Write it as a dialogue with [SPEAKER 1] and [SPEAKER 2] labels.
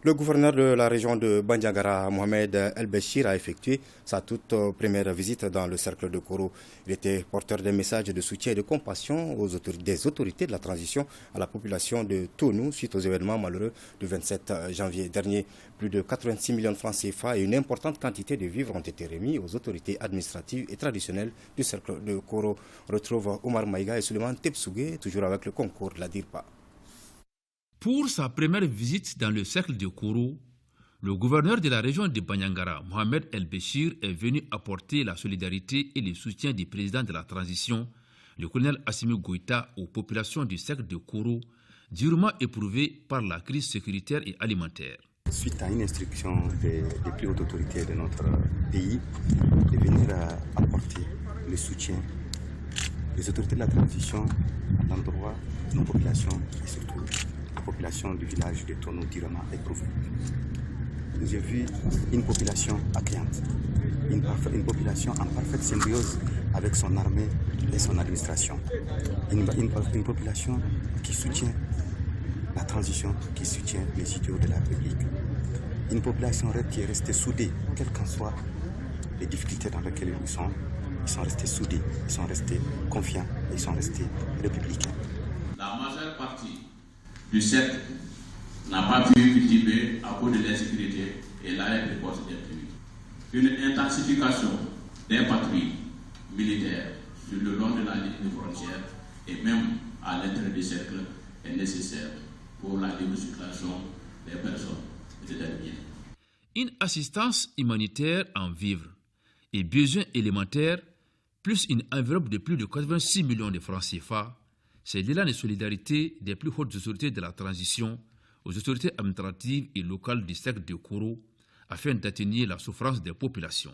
[SPEAKER 1] Le gouverneur de la région de Bandiagara, Mohamed El Béchir, a effectué sa toute première visite dans le cercle de Koro. Il était porteur d'un message de soutien et de compassion des autorités de la transition à la population de Tounou suite aux événements malheureux du 27 janvier dernier. Plus de 86 millions de francs CFA et une importante quantité de vivres ont été remis aux autorités administratives et traditionnelles du cercle de Koro. On retrouve Omar Maïga et Suleiman Tebsougué, toujours avec le concours de la DIRPA.
[SPEAKER 2] Pour sa première visite dans le cercle de Koro, le gouverneur de la région de Bandiagara, Mohamed El Béchir, est venu apporter la solidarité et le soutien du président de la transition, le colonel Assimi Goïta, aux populations du cercle de Koro, durement éprouvées par la crise sécuritaire et alimentaire.
[SPEAKER 3] Suite à une instruction des plus hautes autorités de notre pays, de venir apporter le soutien des autorités de la transition à l'endroit de nos populations et surtout la population du village de Tono durement éprouvée. Nous avons vu une population accueillante, une population en parfaite symbiose avec son armée et son administration, une population qui soutient la transition, qui soutient les idéaux de la République, une population qui est restée soudée, quelles qu'en soient les difficultés dans lesquelles ils sont restés soudés, ils sont restés confiants, ils sont restés républicains.
[SPEAKER 4] La majeure partie du cercle n'a pas pu cultiver à cause de l'insécurité et l'arrêt précoce des pluies. Une intensification des patrouilles militaires sur le long de la ligne de frontière et même à l'intérieur du cercle est nécessaire pour la libre circulation des personnes et des biens.
[SPEAKER 2] Une assistance humanitaire en vivres et besoins élémentaires, plus une enveloppe de plus de 86 millions de francs CFA, c'est l'élan de solidarité des plus hautes autorités de la transition aux autorités administratives et locales du cercle de Koro afin d'atténuer la souffrance des populations.